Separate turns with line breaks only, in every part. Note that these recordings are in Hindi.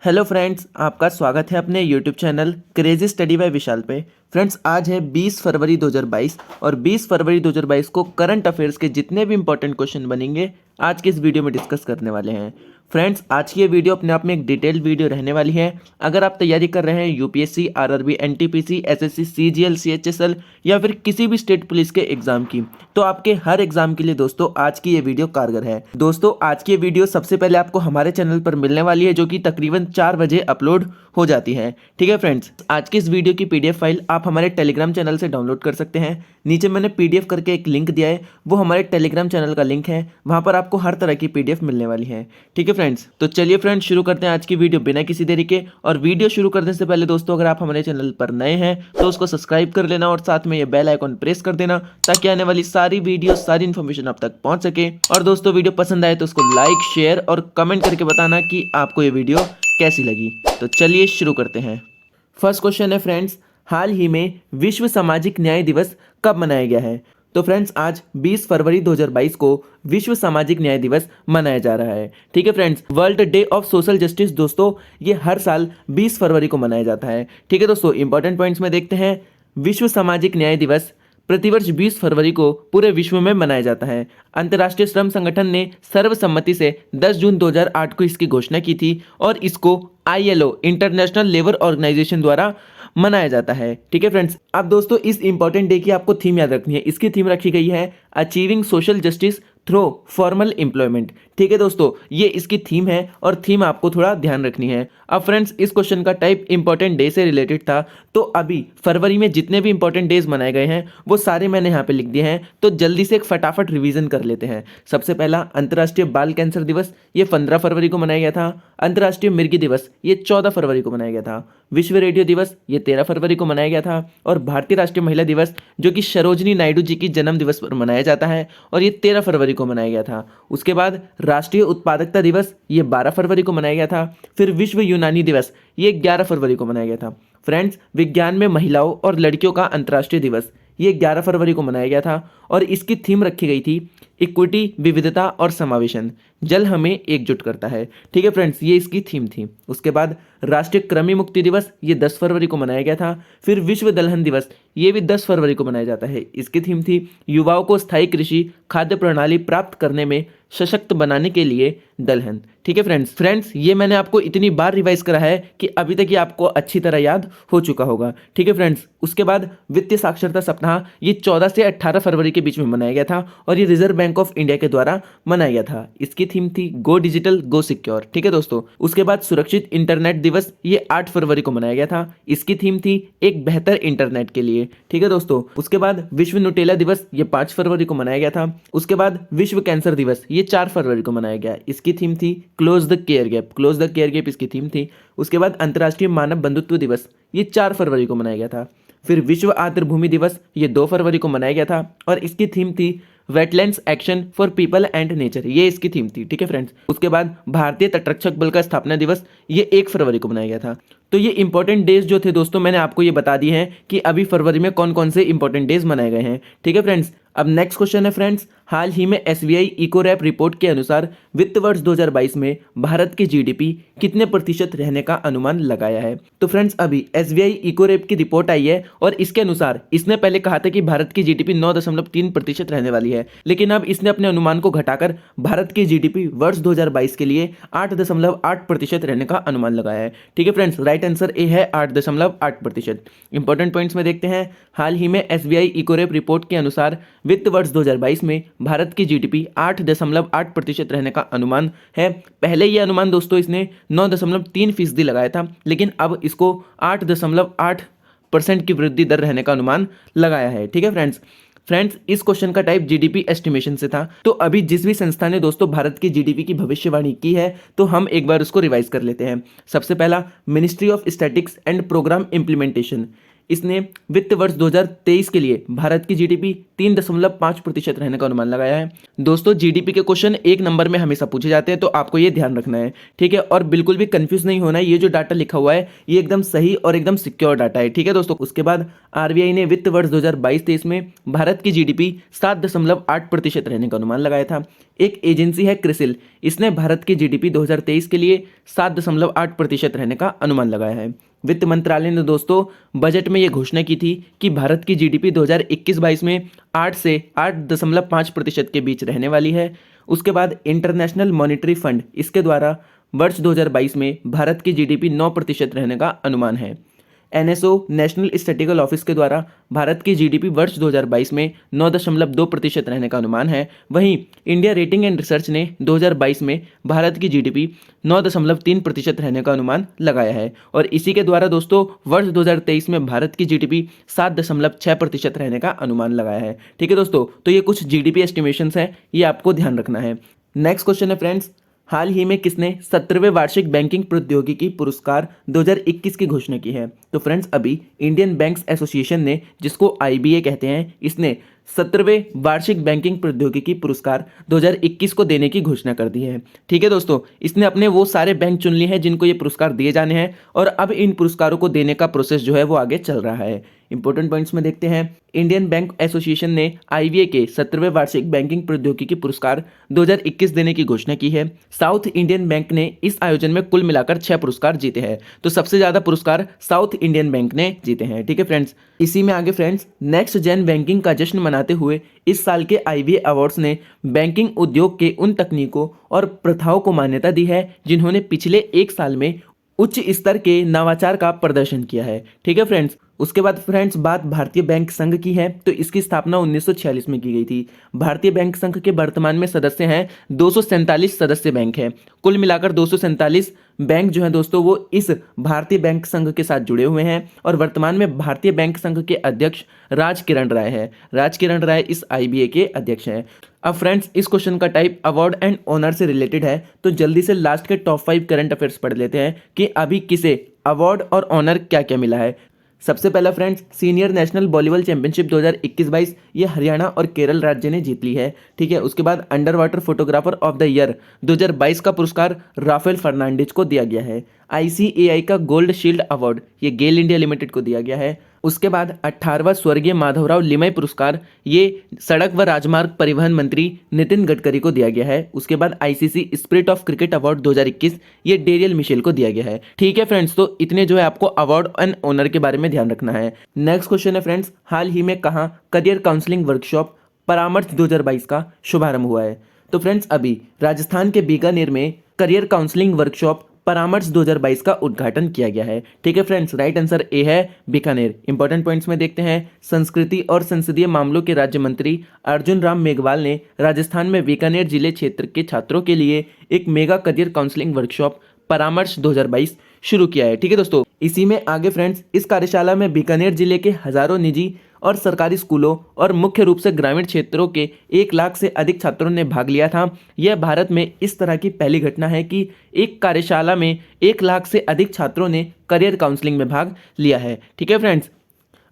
हेलो फ्रेंड्स, आपका स्वागत है अपने YouTube channel crazy study by Vishal पे। फ्रेंड्स, आज है 20 फरवरी 2022 और 20 फरवरी 2022 को करंट अफेयर्स के जितने भी इंपॉर्टेंट क्वेश्चन बनेंगे आज के इस वीडियो में डिस्कस करने वाले हैं। फ्रेंड्स, आज की ये वीडियो अपने आप में एक डिटेल्ड वीडियो रहने वाली है। अगर आप तैयारी कर रहे हैं UPSC, RRB, NTPC, SSC, CGL, CHSL या फिर किसी भी स्टेट पुलिस के एग्जाम की, तो आपके हर एग्जाम के लिए दोस्तों आज की ये वीडियो कारगर है। दोस्तों, आज की ये वीडियो सबसे पहले आपको हमारे चैनल पर मिलने वाली है, जो कि तकरीबन 4 बजे अपलोड हो जाती है। ठीक है फ्रेंड्स, आज की इस वीडियो की पीडीएफ फाइल आप हमारे टेलीग्राम चैनल से डाउनलोड कर सकते हैं। नीचे मैंने पीडीएफ करके एक लिंक दिया है, वो हमारे टेलीग्राम चैनल का लिंक है। वहां पर आपको हर तरह की पीडीएफ मिलने वाली है। ठीक है फ्रेंड्स, तो चलिए फ्रेंड्स शुरू करते हैं आज की वीडियो बिना किसी देरी के। और वीडियो शुरू करने से पहले दोस्तों, अगर आप हमारे चैनल पर नए हैं तो उसको सब्सक्राइब कर लेना और साथ में ये बेल आइकॉन प्रेस कर देना, ताकि आने वाली सारी वीडियो, सारी इन्फॉर्मेशन आप तक पहुंच सके। और दोस्तों, वीडियो पसंद आए तो उसको लाइक, शेयर और कमेंट करके बताना कि आपको ये वीडियो कैसी लगी। तो चलिए शुरू करते हैं। फर्स्ट क्वेश्चन है फ्रेंड्स, हाल ही में विश्व सामाजिक न्याय दिवस कब मनाया गया है? तो फ्रेंड्स, आज 20 फरवरी 2022 को विश्व सामाजिक न्याय दिवस मनाया जा रहा है। ठीक है friends, world day of social justice दोस्तों ये हर साल 20 फरवरी को मनाया जाता है। ठीक है दोस्तों, इंपॉर्टेंट पॉइंट्स में देखते हैं। विश्व सामाजिक न्याय दिवस प्रतिवर्ष 20 फरवरी को पूरे विश्व में मनाया जाता है। अंतर्राष्ट्रीय श्रम संगठन ने सर्वसम्मति से 10 जून 2008 को इसकी घोषणा की थी और इसको ILO इंटरनेशनल लेबर ऑर्गेनाइजेशन द्वारा मनाया जाता है। ठीक है फ्रेंड्स, अब दोस्तों इस इंपॉर्टेंट डे की आपको थीम याद रखनी है। इसकी थीम रखी गई है achieving social justice through formal employment. ठीक है दोस्तों, ये इसकी थीम है और थीम आपको थोड़ा ध्यान रखनी है। अब फ्रेंड्स, इस क्वेश्चन का टाइप इंपॉर्टेंट डे से रिलेटेड था, तो अभी फरवरी में जितने भी इंपॉर्टेंट डेज मनाए गए हैं वो सारे मैंने यहाँ पे लिख दिए हैं। तो जल्दी से एक फटाफट रिवीजन कर लेते हैं। सबसे पहला, अंतर्राष्ट्रीय बाल कैंसर दिवस, ये 15 फरवरी को मनाया गया था। अंतर्राष्ट्रीय मिर्गी दिवस, ये 14 फरवरी को मनाया गया था। विश्व रेडियो दिवस, ये 13 फरवरी को मनाया गया था। और भारतीय राष्ट्रीय महिला दिवस, जो कि सरोजनी नायडू जी की जन्म दिवस पर मनाया जाता है, और ये 13 फरवरी को मनाया गया था। उसके बाद राष्ट्रीय उत्पादकता दिवस, ये 12 फरवरी को मनाया गया था। फिर विश्व यूनानी दिवस, ये 11 फरवरी को मनाया गया था। फ्रेंड्स, विज्ञान में महिलाओं और लड़कियों का अंतर्राष्ट्रीय दिवस, ये 11 फरवरी को मनाया गया था और इसकी थीम रखी गई थी इक्विटी, विविधता और समावेशन। जल हमें एकजुट करता है। ठीक है फ्रेंड्स, ये इसकी थीम थी। उसके बाद राष्ट्रीय कृमि मुक्ति दिवस, ये 10 फरवरी को मनाया गया था। फिर विश्व दलहन दिवस, ये भी 10 फरवरी को मनाया जाता है। इसकी थीम थी युवाओं को स्थायी कृषि खाद्य प्रणाली प्राप्त करने में सशक्त बनाने के लिए दलहन। ठीक है फ्रेंड्स, ये मैंने आपको इतनी बार रिवाइज करा है कि अभी तक ये आपको अच्छी तरह याद हो चुका होगा। ठीक है फ्रेंड्स, उसके बाद वित्तीय साक्षरता सप्ताह, ये 14 से 18 फरवरी के बीच में मनाया गया था और ये रिजर्व बैंक ऑफ इंडिया के द्वारा मनाया गया था। इसकी थीम थी गो डिजिटल गो सिक्योर। ठीक है दोस्तों, उसके बाद सुरक्षित इंटरनेट दिवस, ये 8 फरवरी को मनाया गया था। इसकी थीम थी एक बेहतर इंटरनेट के लिए। ठीक है दोस्तों, उसके बाद विश्व नुटेला दिवस, ये 5 फरवरी को मनाया गया था। उसके बाद विश्व कैंसर दिवस, ये 4 फरवरी को मनाया गया। इसकी थीम थी close the care gap. Close the care gap इसकी थीम थी। उसके बाद अंतर्राष्ट्रीय मानव बंधुत्व दिवस, ये 4 फरवरी को मनाया गया था। फिर विश्व आर्द्र भूमि दिवस, ये 2 फरवरी को मनाया गया था और इसकी थीम थी wetlands action for people and nature. ये इसकी थीम थी। ठीक है फ्रेंड्स, उसके बाद भारतीय तटरक्षक बल का स्थापना दिवस, ये 1 फरवरी को मनाया गया था। तो ये इंपॉर्टेंट डेज जो थे दोस्तों, मैंने आपको ये बता दिए हैं कि अभी फरवरी में कौन कौन से इंपॉर्टेंट डेज मनाए गए हैं। ठीक है फ्रेंड्स, अब नेक्स्ट क्वेश्चन है फ्रेंड्स, हाल ही में SBI इको रैप रिपोर्ट के अनुसार वित्त वर्ष 2022 में भारत की GDP कितने प्रतिशत रहने का अनुमान लगाया है? तो फ्रेंड्स, अभी SBI इको रैप की रिपोर्ट आई है और इसके अनुसार इसने पहले कहा था कि भारत की GDP 9.3% रहने वाली है, लेकिन अब इसने अपने अनुमान को घटाकर भारत की GDP वर्ष 2022 के लिए 8.8% रहने का अनुमान लगाया है। ठीक है फ्रेंड्स, राइट आंसर ए है 8.8%। इंपॉर्टेंट पॉइंट्स में देखते हैं। हाल ही में SBI इको रैप रिपोर्ट के अनुसार वित्त वर्ष 2022 में भारत की GDP 8.8% रहने का अनुमान है। पहले यह अनुमान दोस्तों इसने 9.3% लगाया था, लेकिन अब इसको 8.8% की वृद्धि दर रहने का अनुमान लगाया है। ठीक है फ्रेंड्स, इस क्वेश्चन का टाइप GDP एस्टिमेशन से था। तो अभी जिस भी संस्था ने दोस्तों भारत की GDP की भविष्यवाणी की है, तो हम एक बार उसको रिवाइज कर लेते हैं। सबसे पहला, ministry of statics and programme implementation, इसने वित्त वर्ष 2023 के लिए भारत की जीडीपी 3.5% रहने का अनुमान लगाया है। दोस्तों जीडीपी के क्वेश्चन एक नंबर में हमेशा पूछे जाते हैं, तो आपको ये ध्यान रखना है, ठीक है। और बिल्कुल भी कंफ्यूज नहीं होना है, ये जो डाटा लिखा हुआ है ये एकदम सही और एकदम सिक्योर डाटा है, ठीक है दोस्तों। उसके बाद आरबीआई ने वित्त वर्ष 2022-23 में भारत की जीडीपी 7.8% रहने का अनुमान लगाया था। एक एजेंसी है क्रिसिल, इसने भारत की जीडीपी 2023 के लिए 7.8% रहने का अनुमान लगाया है। वित्त मंत्रालय ने दोस्तों बजट में यह घोषणा की थी कि भारत की जीडीपी 2021-22 में 8 से 8.5% के बीच रहने वाली है। उसके बाद इंटरनेशनल मॉनिटरी फंड, इसके द्वारा वर्ष 2022 में भारत की जीडीपी 9% रहने का अनुमान है। एनएसओ नेशनल स्टैटिस्टिकल ऑफिस के द्वारा भारत की जीडीपी वर्ष 2022 में 9.2% रहने का अनुमान है। वहीं इंडिया रेटिंग एंड रिसर्च ने 2022 में भारत की जीडीपी 9.3% रहने का अनुमान लगाया है। और इसी के द्वारा दोस्तों वर्ष 2023 में भारत की जीडीपी 7.6% रहने का अनुमान लगाया है, ठीक है दोस्तों। तो ये कुछ जीडीपी एस्टिमेशंस हैं, ये आपको ध्यान रखना है। नेक्स्ट क्वेश्चन है फ्रेंड्स, हाल ही में किसने 17वें वार्षिक बैंकिंग प्रौद्योगिकी पुरस्कार 2021 की घोषणा की है? तो फ्रेंड्स अभी इंडियन बैंक्स एसोसिएशन ने, जिसको आईबीए कहते हैं, इसने 17वें वार्षिक बैंकिंग प्रौद्योगिकी पुरस्कार 2021 को देने की घोषणा कर दी है, ठीक है दोस्तों। इसने अपने वो सारे बैंक चुन लिए हैं जिनको ये पुरस्कार दिए जाने हैं, और अब इन पुरस्कारों को देने का प्रोसेस जो है वो आगे चल रहा है। इंपॉर्टेंट पॉइंट्स में देखते हैं, इंडियन बैंक एसोसिएशन ने आईबीए के 17वें वार्षिक बैंकिंग प्रौद्योगिकी पुरस्कार 2021 देने की घोषणा की है। साउथ इंडियन बैंक ने इस आयोजन में कुल मिलाकर 6 पुरस्कार जीते हैं, तो सबसे ज्यादा पुरस्कार साउथ इंडियन बैंक ने जीते हैं, ठीक है फ्रेंड्स। इसी में आगे फ्रेंड्स, नेक्स्ट जेन बैंकिंग का जश्न मनाते हुए इस साल के आईबीए अवार्ड्स ने बैंकिंग उद्योग के उन तकनीकों और प्रथाओं को मान्यता दी है जिन्होंने पिछले एक साल में उच्च स्तर के नवाचार का प्रदर्शन किया है, ठीक है फ्रेंड्स। उसके बाद फ्रेंड्स बात भारतीय बैंक संघ की है, तो इसकी स्थापना 1946 में की गई थी। भारतीय बैंक संघ के वर्तमान में सदस्य हैं 247 सदस्य बैंक हैं। कुल मिलाकर 247 बैंक जो है दोस्तों वो इस भारतीय बैंक संघ के साथ जुड़े हुए हैं, और वर्तमान में भारतीय बैंक संघ के अध्यक्ष राज किरण राय है। राज किरण राय इस आईबीए के अध्यक्ष हैं। अब फ्रेंड्स इस क्वेश्चन का टाइप अवार्ड एंड ऑनर से रिलेटेड है, तो जल्दी से लास्ट के टॉप 5 करंट अफेयर्स पढ़ लेते हैं कि अभी किसे अवार्ड और ऑनर क्या क्या मिला है। सबसे पहला friends, senior national volleyball championship 2021-22 ये हरियाणा और केरल राज्य ने जीत ली है, ठीक है। उसके बाद under water photographer of the year 2022 का पुरस्कार राफेल फर्नांडिज को दिया गया है। आईसीएआई का गोल्ड शील्ड अवार्ड ये गेल इंडिया लिमिटेड को दिया गया है। उसके बाद 18वां स्वर्गीय माधवराव लिमय पुरस्कार ये सड़क व राजमार्ग परिवहन मंत्री नितिन गडकरी को दिया गया है। उसके बाद ICC spirit of cricket award 2021 ये डेरियल मिशेल को दिया गया है, ठीक है फ्रेंड्स। तो इतने जो है आपको अवार्ड एंड ऑनर के बारे में ध्यान रखना है। नेक्स्ट क्वेश्चन है फ्रेंड्स, हाल ही में कहाँ करियर काउंसलिंग वर्कशॉप परामर्श 2022 का शुभारंभ हुआ है? तो फ्रेंड्स अभी राजस्थान के बीकानेर में करियर काउंसलिंग वर्कशॉप परामर्श 2022 का उद्घाटन किया गया है, ठीक है फ्रेंड्स। राइट आंसर ए है बीकानेर। इंपॉर्टेंट पॉइंट्स में देखते हैं, संस्कृति और संसदीय मामलों के राज्य मंत्री अर्जुन राम मेघवाल ने राजस्थान में बीकानेर जिले क्षेत्र के छात्रों के लिए एक मेगा करियर काउंसलिंग वर्कशॉप परामर्श 2022 शुरू किया है, ठीक है दोस्तों। इसी में आगे फ्रेंड्स इस कार्यशाला में बीकानेर जिले के हजारों निजी और सरकारी स्कूलों और मुख्य रूप से ग्रामीण क्षेत्रों के 1 लाख से अधिक छात्रों ने भाग लिया था। यह भारत में इस तरह की पहली घटना है कि एक कार्यशाला में 1 लाख से अधिक छात्रों ने करियर काउंसलिंग में भाग लिया है, ठीक है फ्रेंड्स।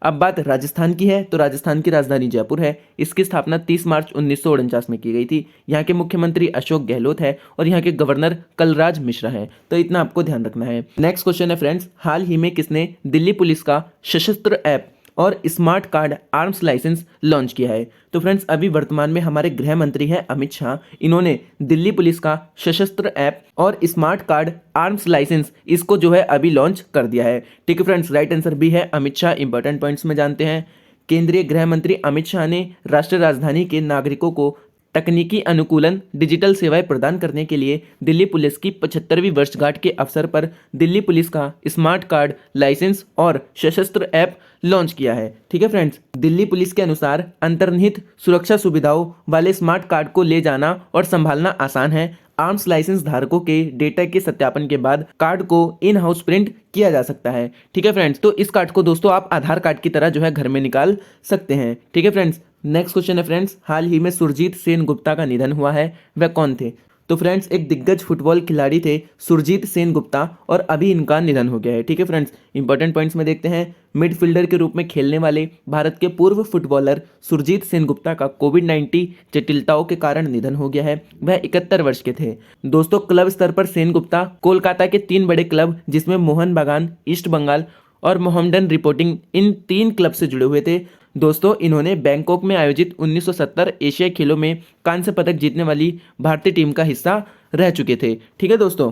अब बात राजस्थान की है, तो राजस्थान की राजधानी जयपुर है। इसकी स्थापना 30 मार्च 1949 में की गई थी। यहाँ के मुख्यमंत्री अशोक गहलोत है और यहाँ के गवर्नर कलराज मिश्रा हैं, तो इतना आपको ध्यान रखना है। नेक्स्ट क्वेश्चन है फ्रेंड्स, हाल ही में किसने दिल्ली पुलिस का सशस्त्र ऐप और smart card arms licence launch किया है? तो फ्रेंड्स अभी वर्तमान में हमारे गृह मंत्री हैं अमित शाह, इन्होंने दिल्ली पुलिस का सशस्त्र ऐप और स्मार्ट कार्ड आर्म्स लाइसेंस इसको जो है अभी लॉन्च कर दिया है, ठीक है फ्रेंड्स। राइट आंसर भी है अमित शाह। इंपॉर्टेंट पॉइंट्स में जानते हैं, केंद्रीय गृह मंत्री अमित शाह ने राष्ट्रीय राजधानी के नागरिकों को तकनीकी अनुकूलन डिजिटल सेवाएं प्रदान करने के लिए दिल्ली पुलिस की 75वीं वर्षगांठ के अवसर पर दिल्ली पुलिस का स्मार्ट कार्ड लाइसेंस और सशस्त्र ऐप लॉन्च किया है, ठीक है फ्रेंड्स। दिल्ली पुलिस के अनुसार अंतर्निहित सुरक्षा सुविधाओं वाले स्मार्ट कार्ड को ले जाना और संभालना आसान है। आर्म्स लाइसेंस धारकों के डेटा के सत्यापन के बाद कार्ड को इन हाउस प्रिंट किया जा सकता है, ठीक है फ्रेंड्स। तो इस कार्ड को दोस्तों आप आधार कार्ड की तरह जो है घर में निकाल सकते हैं, ठीक है फ्रेंड्स। नेक्स्ट क्वेश्चन है फ्रेंड्स, हाल ही में सुरजीत सेन गुप्ता का निधन हुआ है, वह कौन थे? तो फ्रेंड्स एक दिग्गज फुटबॉल खिलाड़ी थे सुरजीत सेनगुप्ता और अभी इनका निधन हो गया है। ठीक है फ्रेंड्स, इंपॉर्टेंट पॉइंट्स में देखते हैं। मिडफील्डर के रूप में खेलने वाले भारत के पूर्व फुटबॉलर सुरजीत सेनगुप्ता का कोविड-19 जटिलताओं के कारण निधन हो गया है। वह 71 वर्ष के थे। दोस्तों क्लब स्तर पर सेनगुप्ता कोलकाता के 3 बड़े क्लब जिसमें मोहन बागान, ईस्ट बंगाल और मोहम्मडन रिपोर्टिंग, इन 3 क्लब से जुड़े हुए थे। दोस्तों इन्होंने बैंकॉक में आयोजित 1970 एशियाई खेलों में कांस्य पदक जीतने वाली भारतीय टीम का हिस्सा रह चुके थे। ठीक है दोस्तों,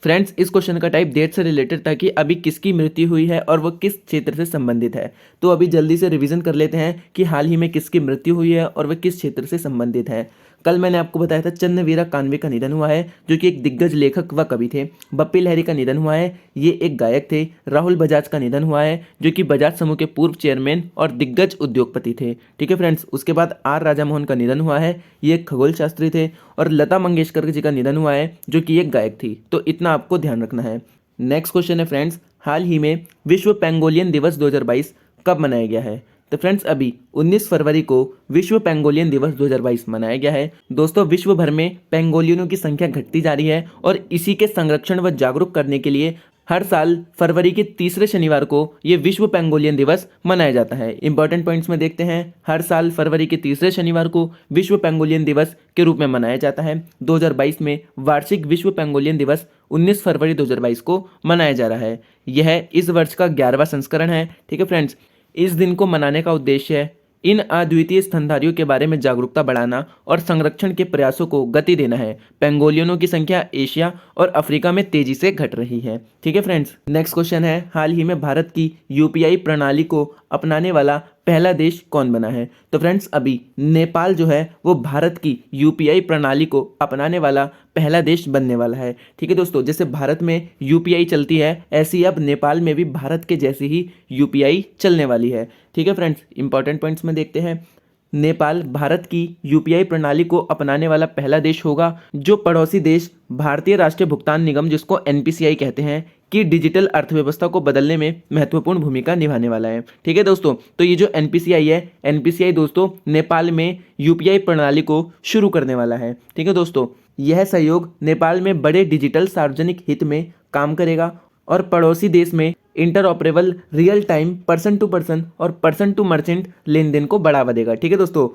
फ्रेंड्स इस क्वेश्चन का टाइप डेट से रिलेटेड था कि अभी किसकी मृत्यु हुई है और वह किस क्षेत्र से संबंधित है। तो अभी जल्दी से रिवीजन कर लेते हैं कि हाल ही में किसकी मृत्यु हुई है और वह किस क्षेत्र से संबंधित है। कल मैंने आपको बताया था चन्नवीरा कानवे का निधन हुआ है, जो कि एक दिग्गज लेखक व कवि थे। बप्पी लहरी का निधन हुआ है, ये एक गायक थे। राहुल बजाज का निधन हुआ है, जो कि बजाज समूह के पूर्व चेयरमैन और दिग्गज उद्योगपति थे। ठीक है फ्रेंड्स, उसके बाद आर राजा मोहन का निधन हुआ है, ये एक खगोल शास्त्री थे। और लता मंगेशकर जी का निधन हुआ है, जो कि एक गायक थी। तो इतना आपको ध्यान रखना है। नेक्स्ट क्वेश्चन है फ्रेंड्स, हाल ही में विश्व पेंगोलियन दिवस 2022 कब मनाया गया है। तो फ्रेंड्स अभी 19 फरवरी को विश्व पेंगोलियन दिवस 2022 मनाया गया है। दोस्तों विश्व भर में पेंगोलियनों की संख्या घटती जा रही है और इसी के संरक्षण व जागरूक करने के लिए हर साल फरवरी के तीसरे शनिवार को ये विश्व पेंगोलियन दिवस मनाया जाता है। इंपॉर्टेंट पॉइंट्स में देखते हैं। हर साल फरवरी के तीसरे शनिवार को विश्व पेंगोलियन दिवस के रूप में मनाया जाता है। 2022 में वार्षिक विश्व पेंगोलियन दिवस 19 फरवरी 2022 को मनाया जा रहा है। यह इस वर्ष का 11वां संस्करण है। ठीक है फ्रेंड्स, इस दिन को मनाने का उद्देश्य है इन अद्वितीय स्तनधारियों के बारे में जागरूकता बढ़ाना और संरक्षण के प्रयासों को गति देना है। पेंगोलियनों की संख्या एशिया और अफ्रीका में तेजी से घट रही है। ठीक है फ्रेंड्स, नेक्स्ट क्वेश्चन है, हाल ही में भारत की यूपीआई प्रणाली को अपनाने वाला पहला देश कौन बना है। तो फ्रेंड्स अभी नेपाल जो है वो भारत की यूपीआई प्रणाली को अपनाने वाला पहला देश बनने वाला है। ठीक है दोस्तों, जैसे भारत में यूपीआई चलती है ऐसी अब नेपाल में भी भारत के जैसी ही यूपीआई चलने वाली है। ठीक है फ्रेंड्स, इंपॉर्टेंट पॉइंट्स में देखते हैं। नेपाल भारत की यूपीआई प्रणाली को अपनाने वाला पहला देश होगा जो पड़ोसी देश भारतीय राष्ट्रीय भुगतान निगम, जिसको एनपीसीआई कहते हैं, की डिजिटल अर्थव्यवस्था को बदलने में महत्वपूर्ण भूमिका निभाने वाला है। ठीक है दोस्तों, तो ये जो एनपीसीआई है, एनपीसीआई दोस्तों नेपाल में यूपीआई प्रणाली को शुरू करने वाला है। ठीक है दोस्तों, यह सहयोग नेपाल में बड़े डिजिटल सार्वजनिक हित में काम करेगा और पड़ोसी देश में interoperable real time person to person और पर्सन टू मर्चेंट लेन देन को बढ़ावा देगा। ठीक है दोस्तों,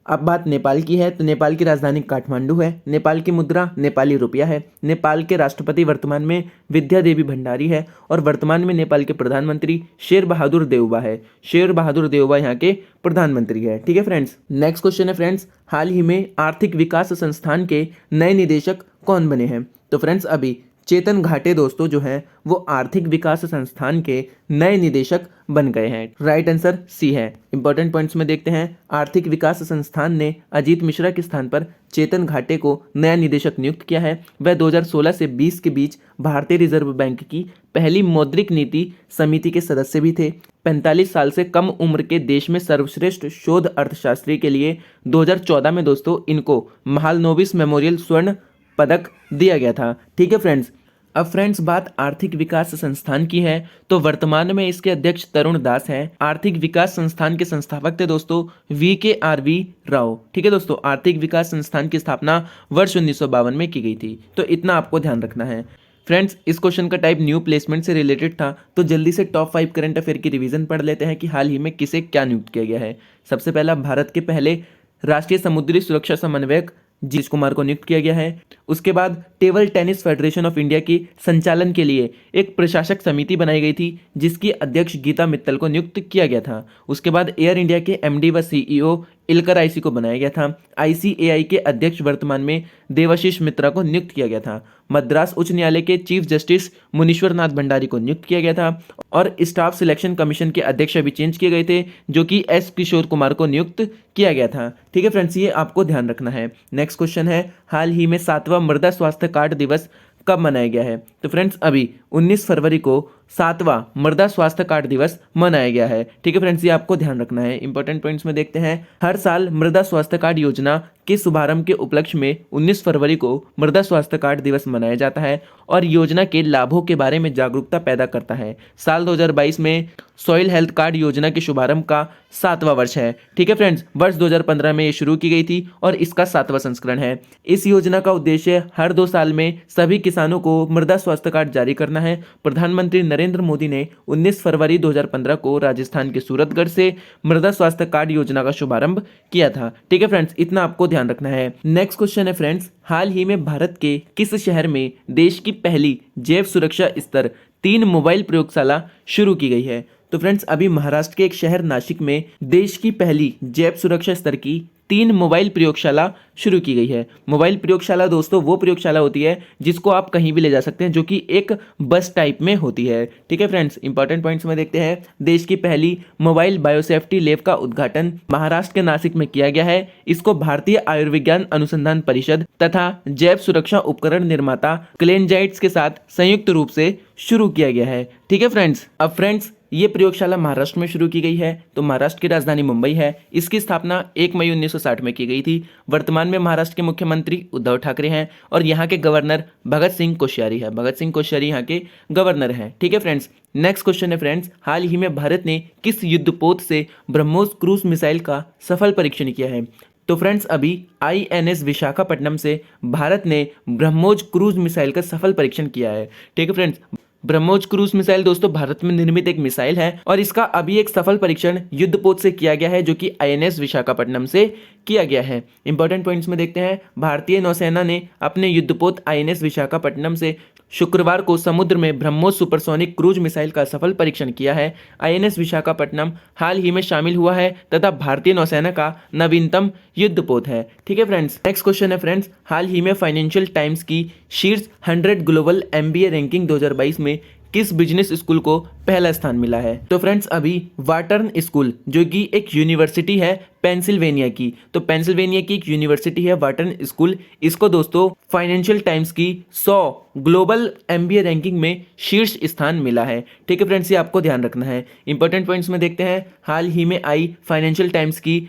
अब बात नेपाल की है तो नेपाल की राजधानी काठमांडू है। नेपाल की मुद्रा नेपाली रुपया है। नेपाल के राष्ट्रपति वर्तमान में विद्या देवी भंडारी है और वर्तमान में नेपाल के प्रधानमंत्री शेर बहादुर देउबा है। शेर बहादुर देउबा यहाँ के प्रधानमंत्री है। ठीक है फ्रेंड्स, नेक्स्ट क्वेश्चन है फ्रेंड्स, हाल ही में आर्थिक विकास संस्थान के नए निदेशक कौन बने हैं। तो फ्रेंड्स अभी चेतन घाटे दोस्तों जो हैं वो आर्थिक विकास संस्थान के नए निदेशक बन गए हैं। राइट आंसर सी है। इंपॉर्टेंट पॉइंट्स में देखते हैं। आर्थिक विकास संस्थान ने अजीत मिश्रा के स्थान पर चेतन घाटे को नया निदेशक नियुक्त किया है। वह 2016 से 20 के बीच भारतीय रिजर्व बैंक की पहली मौद्रिक नीति समिति के सदस्य भी थे। 45 साल से कम उम्र के देश में सर्वश्रेष्ठ शोध अर्थशास्त्री के लिए 2014 में दोस्तों इनको महालनोबिस मेमोरियल स्वर्ण पदक दिया गया था। ठीक है फ्रेंड्स, अब फ्रेंड्स बात आर्थिक विकास संस्थान की है तो वर्तमान में इसके अध्यक्ष तरुण दास हैं। आर्थिक विकास संस्थान के संस्थापक थे दोस्तों VKRV राव। ठीक है दोस्तों, आर्थिक विकास संस्थान की स्थापना वर्ष 1952 में की गई थी। तो इतना आपको ध्यान रखना है। फ्रेंड्स इस क्वेश्चन का टाइप न्यू प्लेसमेंट से रिलेटेड था, तो जल्दी से टॉप 5 करंट अफेयर की रिवीजन पढ़ लेते हैं कि हाल ही में किसे क्या नियुक्त किया गया है। सबसे पहला, भारत के पहले राष्ट्रीय समुद्री सुरक्षा समन्वयक जीश कुमार को नियुक्त किया गया है। उसके बाद table tennis federation of India की संचालन के लिए एक प्रशासक समिति बनाई गई थी जिसकी अध्यक्ष गीता मित्तल को नियुक्त किया गया था। उसके बाद एयर इंडिया के MD व CEO इलकर आईसी को बनाया गया था। ICAI के अध्यक्ष वर्तमान में देवाशीष मित्रा को नियुक्त किया गया था। मद्रास उच्च न्यायालय के चीफ जस्टिस मुनीश्वर नाथ भंडारी को नियुक्त किया गया था और स्टाफ सिलेक्शन कमीशन के अध्यक्ष अभी चेंज किए गए थे जो कि S किशोर कुमार को नियुक्त किया गया था। ठीक है फ्रेंड्स, ये आपको ध्यान रखना है। नेक्स्ट क्वेश्चन है, हाल ही में 7वां मृदा स्वास्थ्य कार्ड दिवस कब मनाया गया है। तो फ्रेंड्स अभी 19 फरवरी को 7वां मृदा स्वास्थ्य कार्ड दिवस मनाया गया है। ठीक है फ्रेंड्स, ये आपको ध्यान रखना है। इंपॉर्टेंट पॉइंट्स में देखते हैं। हर साल मृदा स्वास्थ्य कार्ड योजना के शुभारंभ के उपलक्ष्य में 19 फरवरी को मृदा स्वास्थ्य कार्ड दिवस मनाया जाता है और योजना के लाभों के बारे में जागरूकता पैदा करता है। साल 2022 में सॉइल हेल्थ कार्ड योजना के शुभारंभ का 7वां वर्ष है। ठीक है फ्रेंड्स, वर्ष 2015 में ये शुरू की गई थी और इसका 7वां संस्करण है। इस योजना का उद्देश्य हर 2 साल में सभी किसानों को मृदा स्वास्थ्य कार्ड जारी करना है। प्रधानमंत्री नरेंद्र मोदी ने 19 फरवरी 2015 को राजस्थान के सूरतगढ़ से मृदा स्वास्थ्य कार्ड योजना का शुभारंभ किया था। ठीक है फ्रेंड्स, इतना आपको ध्यान रखना है। नेक्स्ट क्वेश्चन है फ्रेंड्स, हाल ही में भारत के किस शहर में देश की पहली जैव सुरक्षा स्तर 3 मोबाइल प्रयोगशाला शुरू की गई है? तो फ्रेंड्स, अभी महाराष्ट्र के एक शहर नासिक में देश की पहली जैव सुरक्षा स्तर की 3 मोबाइल प्रयोगशाला शुरू की गई है। मोबाइल प्रयोगशाला दोस्तों वो प्रयोगशाला होती है जिसको आप कहीं भी ले जा सकते हैं, जो कि एक बस टाइप में होती है। ठीक है फ्रेंड्स, इंपॉर्टेंट पॉइंट्स में देखते हैं। देश की पहली मोबाइल बायोसेफ्टी लैब का उद्घाटन महाराष्ट्र के नासिक में किया गया है। इसको भारतीय आयुर्विज्ञान अनुसंधान परिषद तथा जैव सुरक्षा उपकरण निर्माता क्लेनजाइट्स के साथ संयुक्त रूप से शुरू किया गया है। ठीक है फ्रेंड्स, अब फ्रेंड्स ये प्रयोगशाला महाराष्ट्र में शुरू की गई है, तो महाराष्ट्र की राजधानी मुंबई है। इसकी स्थापना 1 मई 1960 में की गई थी। वर्तमान में महाराष्ट्र के मुख्यमंत्री उद्धव ठाकरे हैं और यहाँ के गवर्नर भगत सिंह कोश्यारी है। भगत सिंह कोश्यारी यहाँ के गवर्नर हैं। ठीक है फ्रेंड्स, नेक्स्ट क्वेश्चन है फ्रेंड्स, हाल ही में भारत ने किस युद्धपोत से ब्रह्मोस क्रूज मिसाइल का सफल परीक्षण किया है? तो फ्रेंड्स, अभी INS विशाखापट्टनम से भारत ने ब्रह्मोस क्रूज मिसाइल का सफल परीक्षण किया है। ठीक है फ्रेंड्स, ब्रह्मोस क्रूज मिसाइल दोस्तों भारत में निर्मित एक मिसाइल है और इसका अभी एक सफल परीक्षण युद्धपोत से किया गया है, जो कि INS विशाखापट्टनम से किया गया है। इंपॉर्टेंट पॉइंट्स में देखते हैं। भारतीय नौसेना ने अपने युद्धपोत INS विशाखापट्टनम से शुक्रवार को समुद्र में ब्रह्मोस सुपरसोनिक क्रूज मिसाइल का सफल परीक्षण किया है। INS विशाखापट्टनम हाल ही में शामिल हुआ है तथा भारतीय नौसेना का नवीनतम युद्धपोत है। ठीक है फ्रेंड्स, नेक्स्ट क्वेश्चन है फ्रेंड्स, हाल ही में फाइनेंशियल टाइम्स की शीर्ष 100 ग्लोबल MBA रैंकिंग 2022 में किस बिजनेस स्कूल को पहला स्थान मिला है? तो फ्रेंड्स, अभी वाटर्न स्कूल जो कि एक यूनिवर्सिटी है पेंसिल्वेनिया की, तो पेंसिल्वेनिया की एक यूनिवर्सिटी है वाटर्न स्कूल, इसको दोस्तों फाइनेंशियल टाइम्स की 100 ग्लोबल MBA रैंकिंग में शीर्ष स्थान मिला है। ठीक है फ्रेंड्स, ये आपको ध्यान रखना है। इंपॉर्टेंट पॉइंट्स में देखते हैं। हाल ही में आई फाइनेंशियल टाइम्स की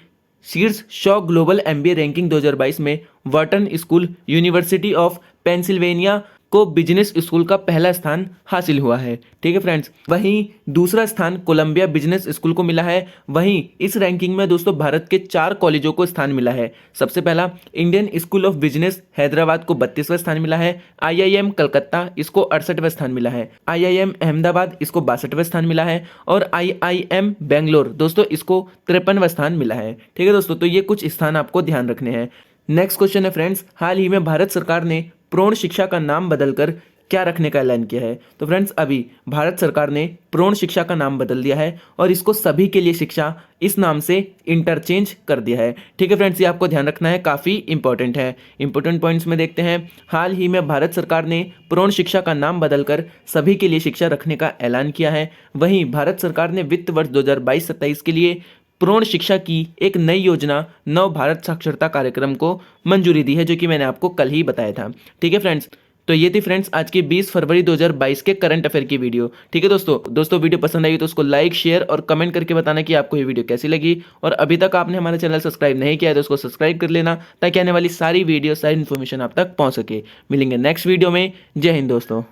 शीर्ष 100 ग्लोबल MBA रैंकिंग 2022 में वाटर्न स्कूल यूनिवर्सिटी ऑफ पेंसिल्वेनिया को बिजनेस स्कूल का पहला स्थान हासिल हुआ है। ठीक है फ्रेंड्स, वहीं दूसरा स्थान कोलंबिया बिजनेस स्कूल को मिला है। वहीं इस रैंकिंग में दोस्तों भारत के 4 कॉलेजों को स्थान मिला है। सबसे पहला Indian school of business Hyderabad को 32वां स्थान मिला है। IIM कलकत्ता इसको 68वां स्थान मिला है। IIM अहमदाबाद इसको 62वां स्थान मिला है और IIM बेंगलोर दोस्तों इसको 53वां स्थान मिला है। ठीक है दोस्तों, तो ये कुछ स्थान आपको ध्यान रखने हैं। नेक्स्ट क्वेश्चन है फ्रेंड्स, हाल ही में भारत सरकार ने प्रौढ़ शिक्षा का नाम बदलकर क्या रखने का ऐलान किया है? तो फ्रेंड्स, अभी भारत सरकार ने प्रौढ़ शिक्षा का नाम बदल दिया है और इसको सभी के लिए शिक्षा इस नाम से इंटरचेंज कर दिया है। ठीक है फ्रेंड्स, ये आपको ध्यान रखना है, काफ़ी इंपॉर्टेंट है। इंपॉर्टेंट पॉइंट्स में देखते हैं। हाल ही में भारत सरकार ने प्रौढ़ शिक्षा का नाम बदलकर सभी के लिए शिक्षा रखने का ऐलान किया है। वहीं भारत सरकार ने वित्त वर्ष 2022-27 के लिए प्रौढ़ शिक्षा की एक नई योजना नव भारत साक्षरता कार्यक्रम को मंजूरी दी है, जो कि मैंने आपको कल ही बताया था। ठीक है फ्रेंड्स, तो ये थी फ्रेंड्स आज की 20 फरवरी 2022 के करंट अफेयर की वीडियो। ठीक है दोस्तों वीडियो पसंद आई तो उसको लाइक शेयर और कमेंट करके बताना कि आपको ये वीडियो कैसी लगी, और अभी तक आपने हमारा चैनल सब्सक्राइब नहीं किया है तो उसको सब्सक्राइब कर लेना, ताकि आने वाली सारी वीडियो सारी इन्फॉर्मेशन आप तक पहुंच सके। मिलेंगे नेक्स्ट वीडियो में। जय हिंद दोस्तों।